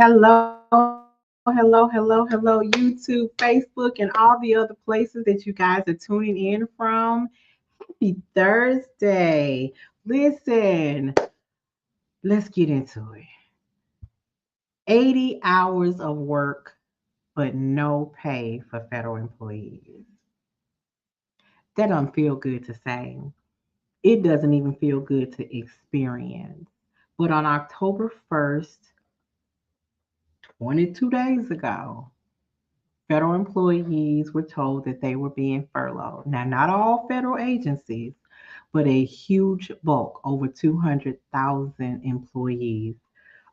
Hello, hello, YouTube, Facebook, and all the other places that you guys are tuning in from. Happy Thursday. Listen, let's get into it. 80 hours of work, but no pay for federal employees. That doesn't feel good to say. It doesn't even feel good to experience. But on October 1st, 22 days ago, federal employees were told that they were being furloughed. Now, not all federal agencies, but a huge bulk, over 200,000 employees,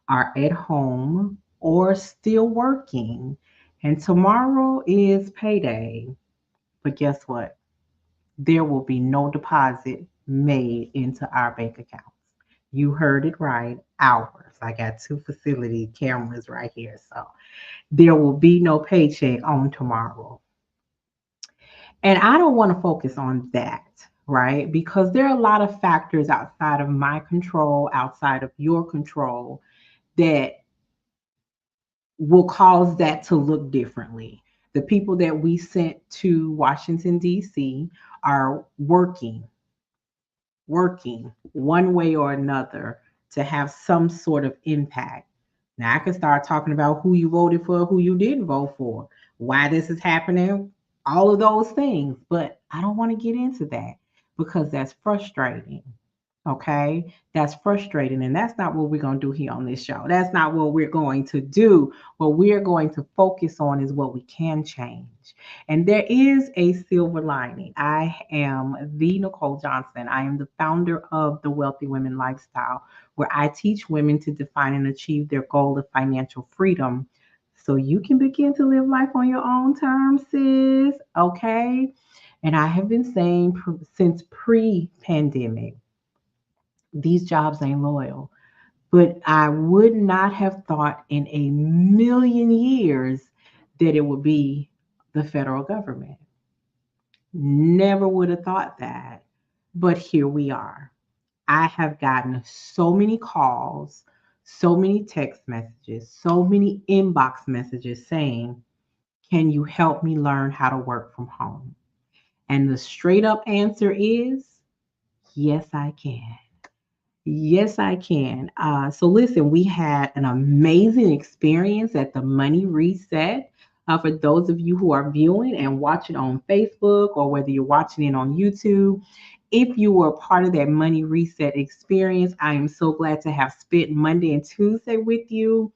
are at home or still working. And tomorrow is payday. But guess what? There will be no deposit made into our bank accounts. You heard it right, ours. I got two facility cameras right here. So there will be no paycheck on tomorrow. And I don't want to focus on that, right? Because there are a lot of factors outside of my control, outside of your control, that will cause that to look differently. The people that we sent to Washington, D.C. are working one way or another to have some sort of impact. Now, I can start talking about who you voted for, who you didn't vote for, why this is happening, all of those things. But I don't want to get into that because that's frustrating. Okay, that's frustrating, and that's not what we're going to do here on this show. That's not what we're going to do. What we're going to focus on is what we can change. And there is a silver lining. I am the Nicole Johnson. I am the founder of the Wealthy Women Lifestyle, where I teach women to define and achieve their goal of financial freedom so you can begin to live life on your own terms, sis. Okay. And I have been saying since pre pandemic, these jobs ain't loyal. But I would not have thought in a million years that it would be the federal government. Never would have thought that. But here we are. I have gotten so many calls, so many text messages, so many inbox messages saying, can you help me learn how to work from home? And the straight up answer is, yes, I can. Yes, I can. So, listen, we had an amazing experience at the Money Reset. For those of you who are viewing and watching on Facebook or whether you're watching it on YouTube, if you were a part of that Money Reset experience, I am so glad to have spent Monday and Tuesday with you.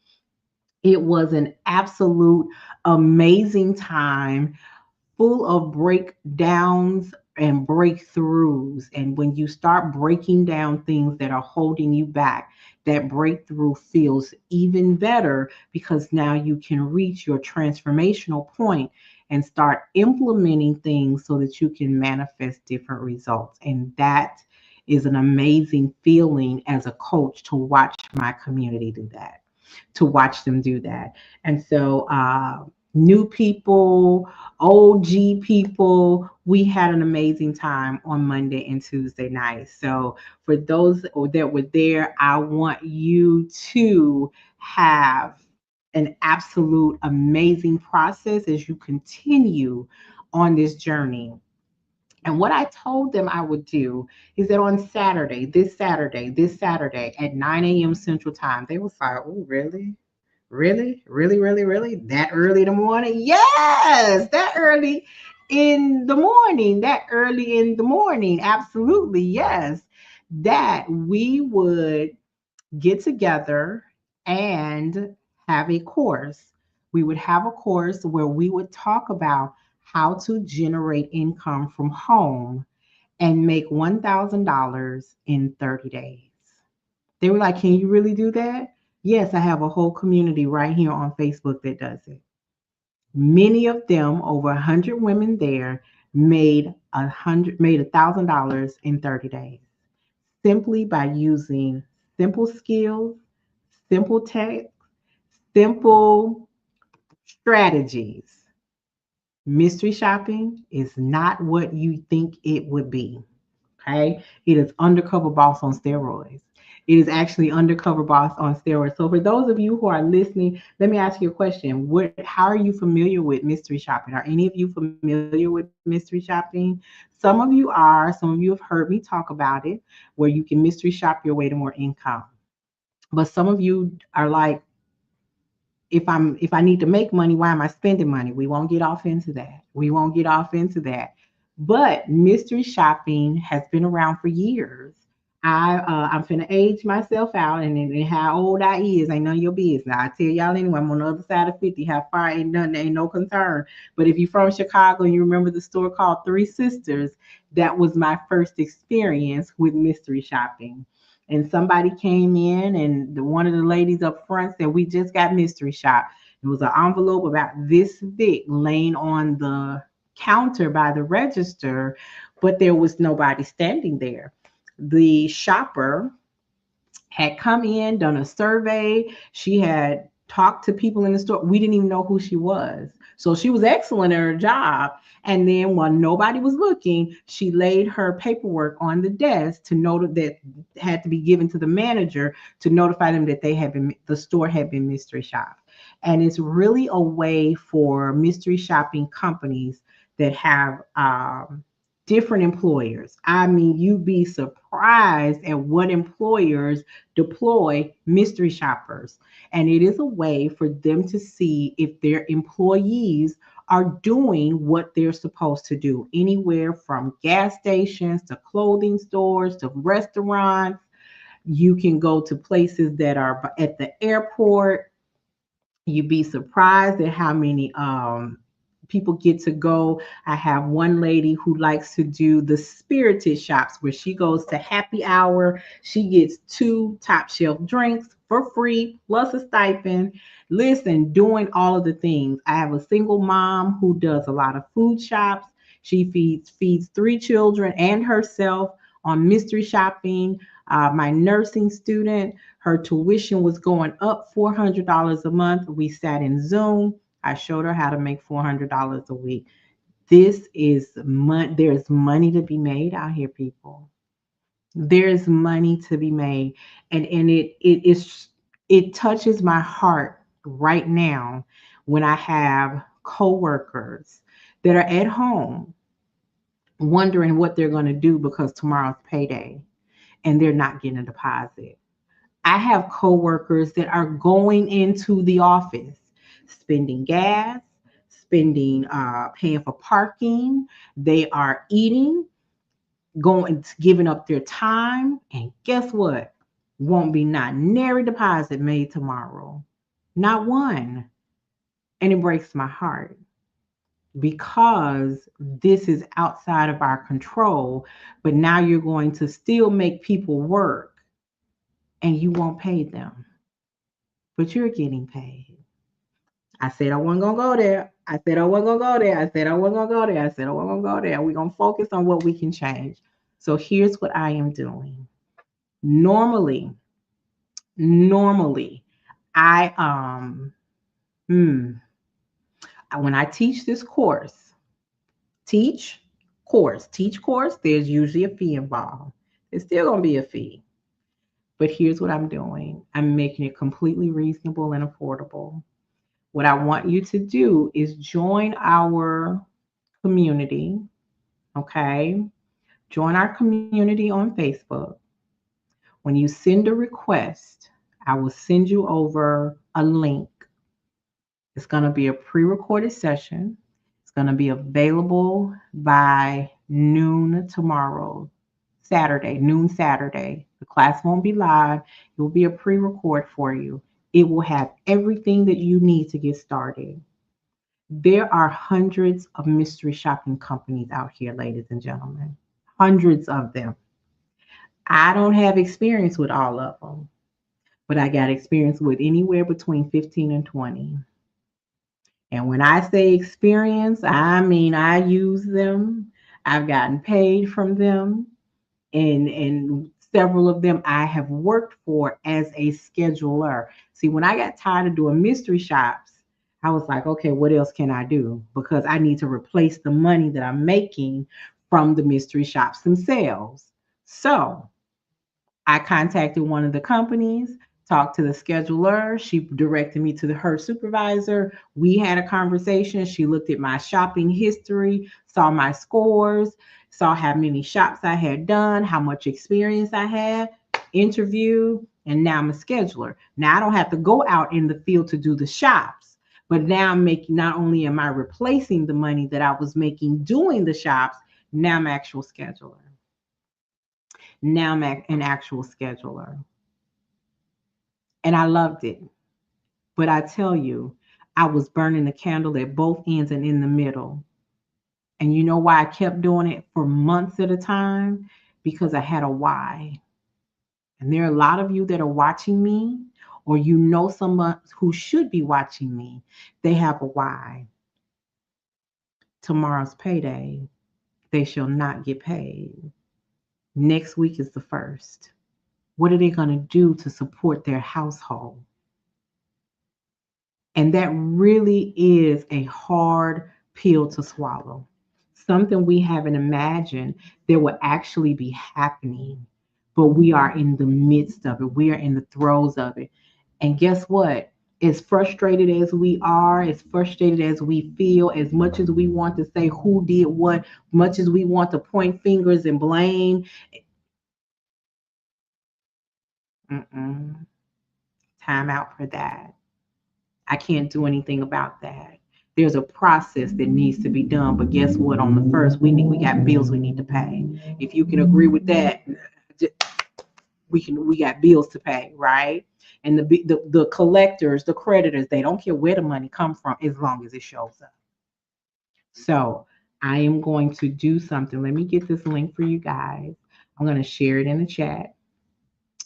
It was an absolute amazing time full of breakdowns and breakthroughs. And when you start breaking down things that are holding you back, that breakthrough feels even better because now you can reach your transformational point and start implementing things so that you can manifest different results. And that is an amazing feeling as a coach to watch my community do that, to watch them do that. And so, new people, OG people, we had an amazing time on Monday and Tuesday nights. So, for those that were there, I want you to have an absolute amazing process as you continue on this journey. And what I told them I would do is that on Saturday, this Saturday at 9 a.m. Central Time, they was like, oh, really? Really? Really, really, really? That early in the morning? Yes, that early in the morning. That early in the morning. Absolutely. Yes. That we would get together and have a course. We would have a course where we would talk about how to generate income from home and make $1,000 in 30 days. They were like, can you really do that? Yes, I have a whole community right here on Facebook that does it. Many of them, over 100 women there, made $1,000 in 30 days simply by using simple skills, simple tech, simple strategies. Mystery shopping is not what you think it would be. Okay, it is undercover boss on steroids. It is actually Undercover Boss on steroids. So for those of you who are listening, let me ask you a question. How are you familiar with mystery shopping? Are any of you familiar with mystery shopping? Some of you are. Some of you have heard me talk about it, where you can mystery shop your way to more income. But some of you are like, if I need to make money, why am I spending money? We won't get off into that. We won't get off into that. But mystery shopping has been around for years. I'm finna age myself out, and how old I is ain't none of your business. I tell y'all anyway. I'm on the other side of 50. How far ain't no concern. But if you're from Chicago and you remember the store called Three Sisters, that was my first experience with mystery shopping. And somebody came in, and one of the ladies up front said, "We just got mystery shop." It was an envelope about this thick laying on the counter by the register, but there was nobody standing there. The shopper had come in, done a survey. She had talked to people in the store. We didn't even know who she was. So she was excellent at her job. And then when nobody was looking, she laid her paperwork on the desk to note that had to be given to the manager to notify them that the store had been mystery shopped. And it's really a way for mystery shopping companies that have different employers. I mean, you'd be surprised at what employers deploy mystery shoppers. And it is a way for them to see if their employees are doing what they're supposed to do, anywhere from gas stations to clothing stores to restaurants. You can go to places that are at the airport. You'd be surprised at how many people get to go. I have one lady who likes to do the spirited shops where she goes to happy hour. She gets two top shelf drinks for free plus a stipend. Listen, doing all of the things. I have a single mom who does a lot of food shops. She feeds three children and herself on mystery shopping. My nursing student, her tuition was going up $400 a month. We sat in Zoom. I showed her how to make $400 a week. This is there's money to be made out here, people. There's money to be made, and it touches my heart right now when I have coworkers that are at home wondering what they're going to do because tomorrow's payday and they're not getting a deposit. I have coworkers that are going into the office, spending gas, paying for parking. They are eating, giving up their time, and guess what? Won't be not nary deposit made tomorrow, not one. And it breaks my heart because this is outside of our control. But now you're going to still make people work, and you won't pay them, but you're getting paid. I said I wasn't gonna go there. I said I wasn't gonna go there. I said I wasn't gonna go there. I said I wasn't gonna go there. We're gonna focus on what we can change. So here's what I am doing. Normally, normally, I hmm, when I teach this course, teach teach course, there's usually a fee involved. There's still gonna be a fee. But here's what I'm doing. I'm making it completely reasonable and affordable. What I want you to do is join our community, okay? Join our community on Facebook. When you send a request, I will send you over a link. It's going to be a pre recorded session. It's going to be available by noon tomorrow, Saturday, noon Saturday. The class won't be live, it will be a pre record for you. It will have everything that you need to get started. There are hundreds of mystery shopping companies out here, ladies and gentlemen. Hundreds of them. I don't have experience with all of them, but I got experience with anywhere between 15 and 20. And when I say experience, I mean I use them. I've gotten paid from them, and several of them I have worked for as a scheduler. See, when I got tired of doing mystery shops, I was like, okay, what else can I do? Because I need to replace the money that I'm making from the mystery shops themselves. So I contacted one of the companies, talked to the scheduler. She directed me to her supervisor. We had a conversation. She looked at my shopping history, saw my scores, saw how many shops I had done, how much experience I had, interview, and now I'm a scheduler. Now I don't have to go out in the field to do the shops, but now I'm making, not only am I replacing the money that I was making doing the shops, now I'm actual scheduler. Now I'm an actual scheduler. And I loved it. But I tell you, I was burning the candle at both ends and in the middle. And you know why I kept doing it for months at a time? Because I had a why. And there are a lot of you that are watching me, or you know someone who should be watching me. They have a why. Tomorrow's payday. They shall not get paid. Next week is the first. What are they going to do to support their household? And that really is a hard pill to swallow. Something we haven't imagined that will actually be happening, but we are in the midst of it. We are in the throes of it. And guess what? As frustrated as we are, as frustrated as we feel, as much as we want to say who did what, much as we want to point fingers and blame, mm-mm, time out for that. I can't do anything about that. There's a process that needs to be done, but guess what? On the first, we got bills we need to pay. If you can agree with that, we got bills to pay, right? And the collectors, the creditors, they don't care where the money comes from as long as it shows up. So I am going to do something. Let me get this link for you guys. I'm going to share it in the chat.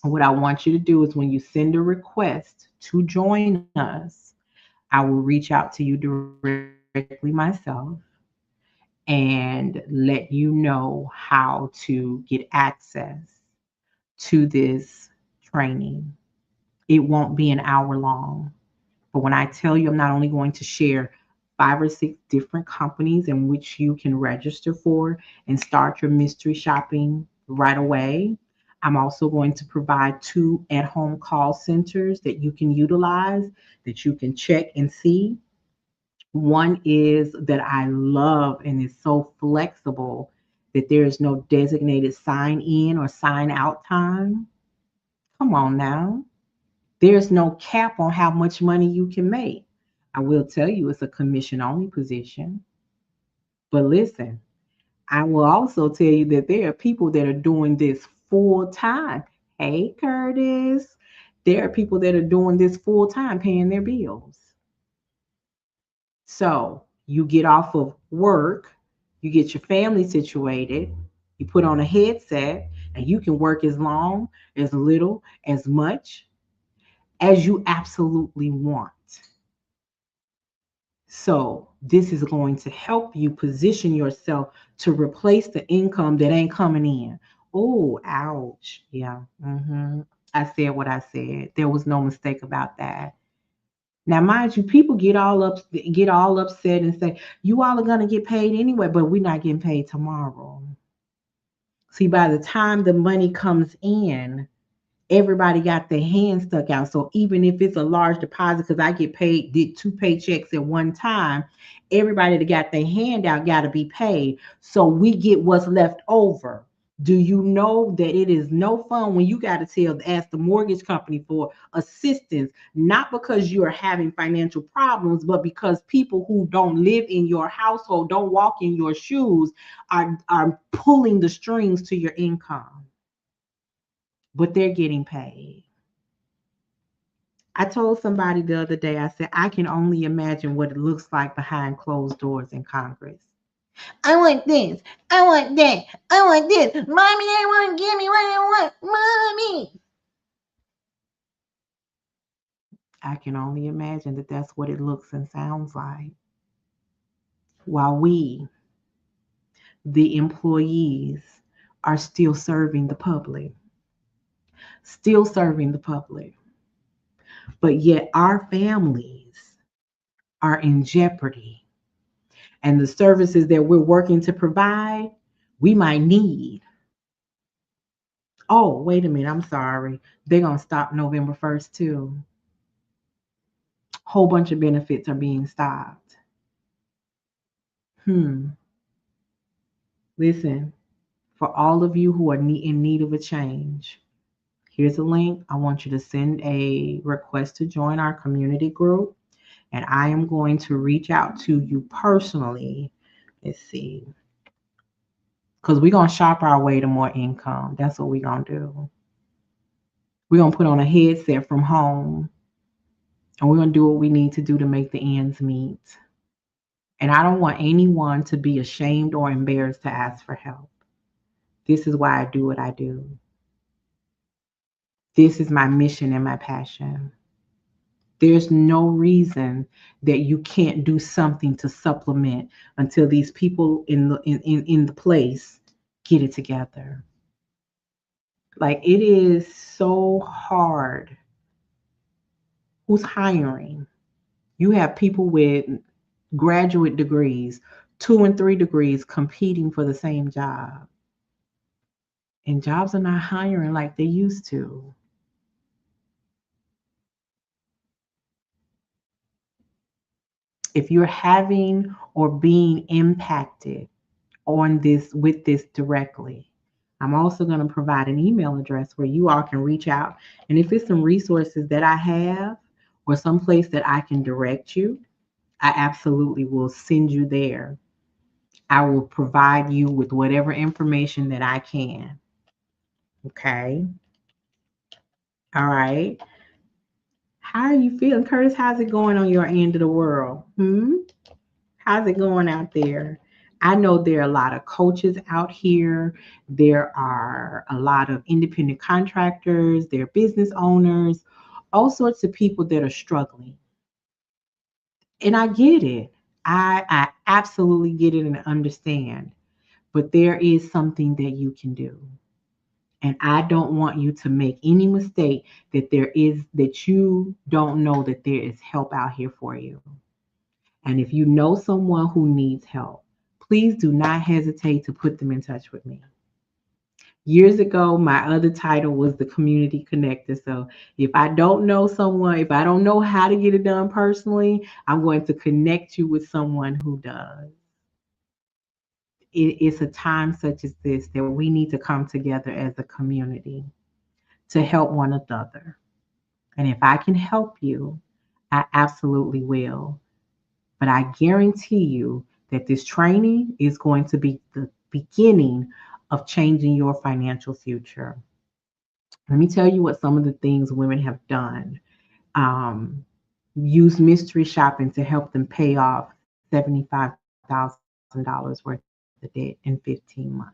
What I want you to do is when you send a request to join us, I will reach out to you directly myself and let you know how to get access to this training. It won't be an hour long, but when I tell you, I'm not only going to share 5 or 6 different companies in which you can register for and start your mystery shopping right away. I'm also going to provide 2 at-home call centers that you can utilize, that you can check and see. One is that I love and is so flexible that there is no designated sign in or sign out time. Come on now. There's no cap on how much money you can make. I will tell you it's a commission only position. But listen, I will also tell you that there are people that are doing this full time. Hey, Curtis. There are people that are doing this full time, paying their bills. So you get off of work, you get your family situated, you put on a headset, and you can work as long, as little, as much as you absolutely want. So this is going to help you position yourself to replace the income that ain't coming in. Oh, ouch. Yeah. I said what I said. There was no mistake about that. Now, mind you, people get all upset and say, you all are gonna get paid anyway, but we're not getting paid tomorrow. See, by the time the money comes in, everybody got their hands stuck out. So even if it's a large deposit, because I get paid, did 2 paychecks at one time, everybody that got their hand out got to be paid. So we get what's left over. Do you know that it is no fun when you got to ask the mortgage company for assistance, not because you're having financial problems, but because people who don't live in your household, don't walk in your shoes, are pulling the strings to your income, but they're getting paid. I told somebody the other day, I said, I can only imagine what it looks like behind closed doors in Congress. I want this. I want that. I want this. Mommy, they want to give me what I want. Mommy. I can only imagine that that's what it looks and sounds like. While we, the employees, are still serving the public. Still serving the public. But yet our families are in jeopardy. And the services that we're working to provide, we might need. Oh, wait a minute. I'm sorry. They're going to stop November 1st, too. Whole bunch of benefits are being stopped. Hmm. Listen, for all of you who are in need of a change, here's a link. I want you to send a request to join our community group, and I am going to reach out to you personally. Let's see. Because we're going to shop our way to more income. That's what we're going to do. We're going to put on a headset from home, and we're going to do what we need to do to make the ends meet. And I don't want anyone to be ashamed or embarrassed to ask for help. This is why I do what I do. This is my mission and my passion. There's no reason that you can't do something to supplement until these people in the place get it together. Like, it is so hard. Who's hiring? You have people with graduate degrees, 2 and 3 degrees competing for the same job. And jobs are not hiring like they used to. If you're having or being impacted on this with this directly, I'm also going to provide an email address where you all can reach out. And if it's some resources that I have or some place that I can direct you, I absolutely will send you there. I will provide you with whatever information that I can. Okay. All right. How are you feeling, Curtis? How's it going on your end of the world? How's it going out there? I know there are a lot of coaches out here. There are a lot of independent contractors, there are business owners, all sorts of people that are struggling. And I get it. I absolutely get it and understand. But there is something that you can do. And I don't want you to make any mistake that you don't know that there is help out here for you. And if you know someone who needs help, please do not hesitate to put them in touch with me. Years ago, my other title was the community connector. So if I don't know someone, if I don't know how to get it done personally, I'm going to connect you with someone who does. It's a time such as this that we need to come together as a community to help one another. And if I can help you, I absolutely will. But I guarantee you that this training is going to be the beginning of changing your financial future. Let me tell you what some of the things women have done. Um, use mystery shopping to help them pay off $75,000 worth of debt in 15 months.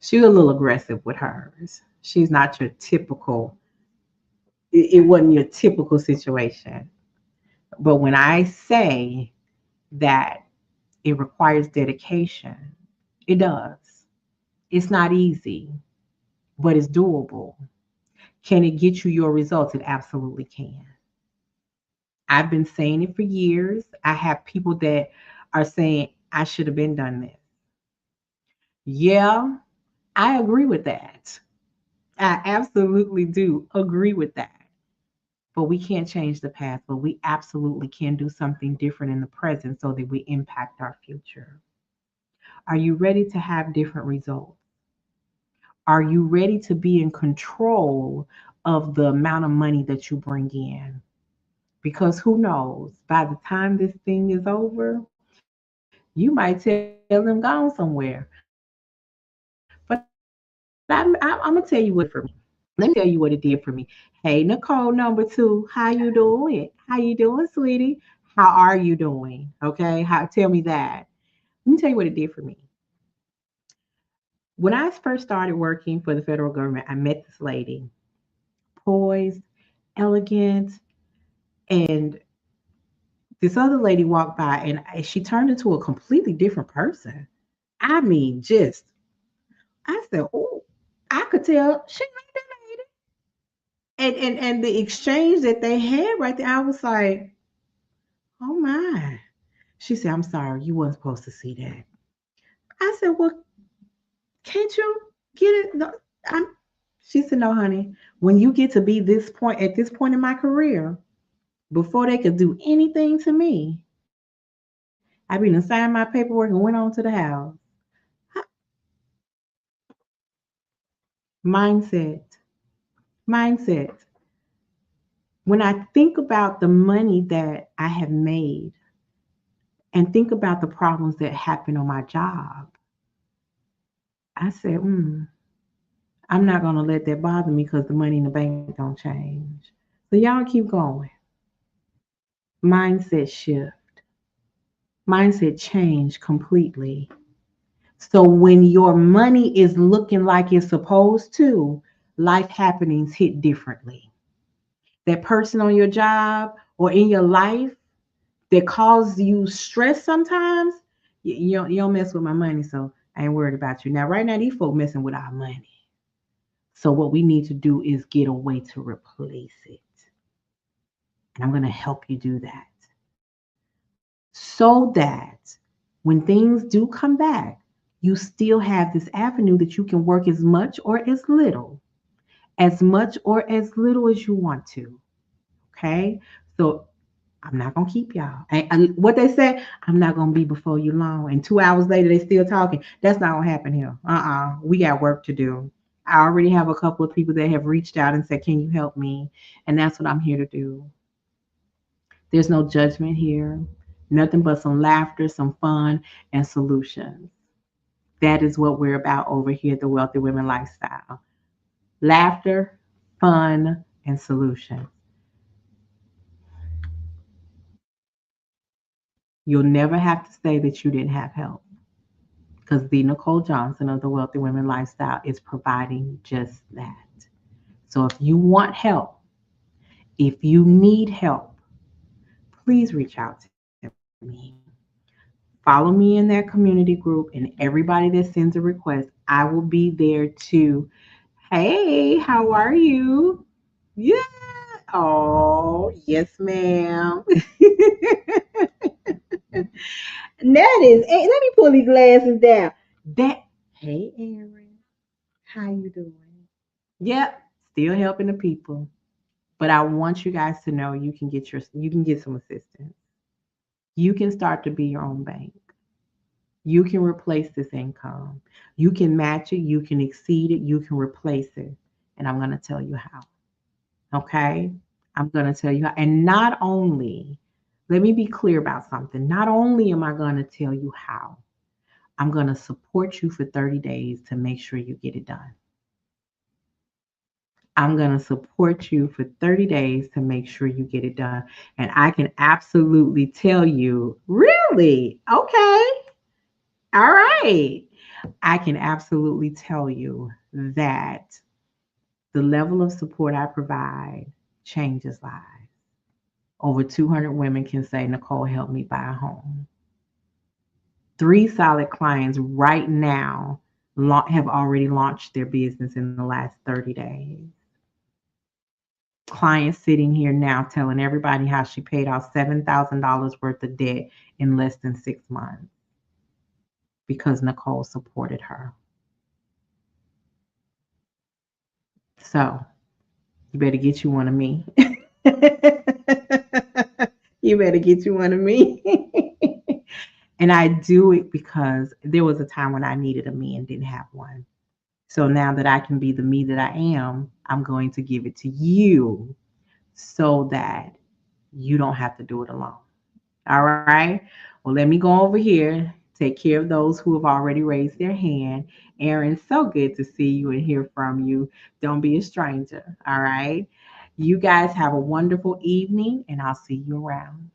She's a little aggressive with hers. She's not your typical, it wasn't your typical situation. But when I say that it requires dedication, it does. It's not easy, but it's doable. Can it get you your results? It absolutely can. I've been saying it for years. I have people that are saying, I should have been done this. Yeah, I agree with that. I absolutely do agree with that. But we can't change the past, but we absolutely can do something different in the present so that we impact our future. Are you ready to have different results? Are you ready to be in control of the amount of money that you bring in? Because who knows, by the time this thing is over, you might tell them gone somewhere. But I'm going to tell you what it did for me. Let me tell you what it did for me. Hey, Nicole, number 2, how you doing? How you doing, sweetie? How are you doing? Okay, tell me that. Let me tell you what it did for me. When I first started working for the federal government, I met this lady, poised, elegant, and this other lady walked by and she turned into a completely different person. I mean, just, I said, oh, I could tell she ain't that lady. And the exchange that they had right there, I was like, oh my. She said, I'm sorry, you weren't supposed to see that. I said, well, Can't you get it? No, I'm, she said, no, honey. When you get to be this point, at this point in my career, before they could do anything to me, I been signed my paperwork and went on to the house. Mindset. Mindset. When I think about the money that I have made and think about the problems that happen on my job, I said, I'm not going to let that bother me because the money in the bank don't change. So y'all keep going. Mindset shift. Mindset change completely. So when your money is looking like it's supposed to, life happenings hit differently. That person on your job or in your life that cause you stress sometimes, you don't mess with my money, so I ain't worried about you. Now, right now, these folk messing with our money. So what we need to do is get a way to replace it. And I'm going to help you do that. So that when things do come back, you still have this avenue that you can work as much or as much or as little as you want to. Okay. So I'm not gonna keep y'all. What they say, I'm not gonna be before you long. And 2 hours later, they still talking. That's not gonna happen here. We got work to do. I already have a couple of people that have reached out and said, "Can you help me?" And that's what I'm here to do. There's no judgment here. Nothing but some laughter, some fun, and solutions. That is what we're about over here at the Wealthy Women Lifestyle. Laughter, fun, and solutions. You'll never have to say that you didn't have help because the Nicole Johnson of the Wealthy Women Lifestyle is providing just that. So if you want help, if you need help, please reach out to me. Follow me in that community group, and everybody that sends a request, I will be there to, hey, how are you? Yeah. Oh, yes, ma'am. That is, hey, let me pull these glasses down. That, hey, Aaron, how you doing? Yep, still helping the people. But I want you guys to know you can get some assistance. You can start to be your own bank. You can replace this income. You can match it, you can exceed it, you can replace it. And I'm going to tell you how. Okay? I'm going to tell you how. And not only, let me be clear about something. Not only am I going to tell you how, I'm going to support you for 30 days to make sure you get it done. I'm going to support you for 30 days to make sure you get it done. And I can absolutely tell you, really? Okay. All right. I can absolutely tell you that the level of support I provide changes lives. Over 200 women can say, Nicole, help me buy a home. 3 solid clients right now have already launched their business in the last 30 days. Client sitting here now telling everybody how she paid off $7,000 worth of debt in less than 6 months because Nicole supported her. So you better get you one of me. You better get you one of me. And I do it because there was a time when I needed a me and didn't have one. So now that I can be the me that I am, I'm going to give it to you so that you don't have to do it alone. All right. Well, let me go over here, take care of those who have already raised their hand. Aaron, so good to see you and hear from you. Don't be a stranger. All right. You guys have a wonderful evening, and I'll see you around.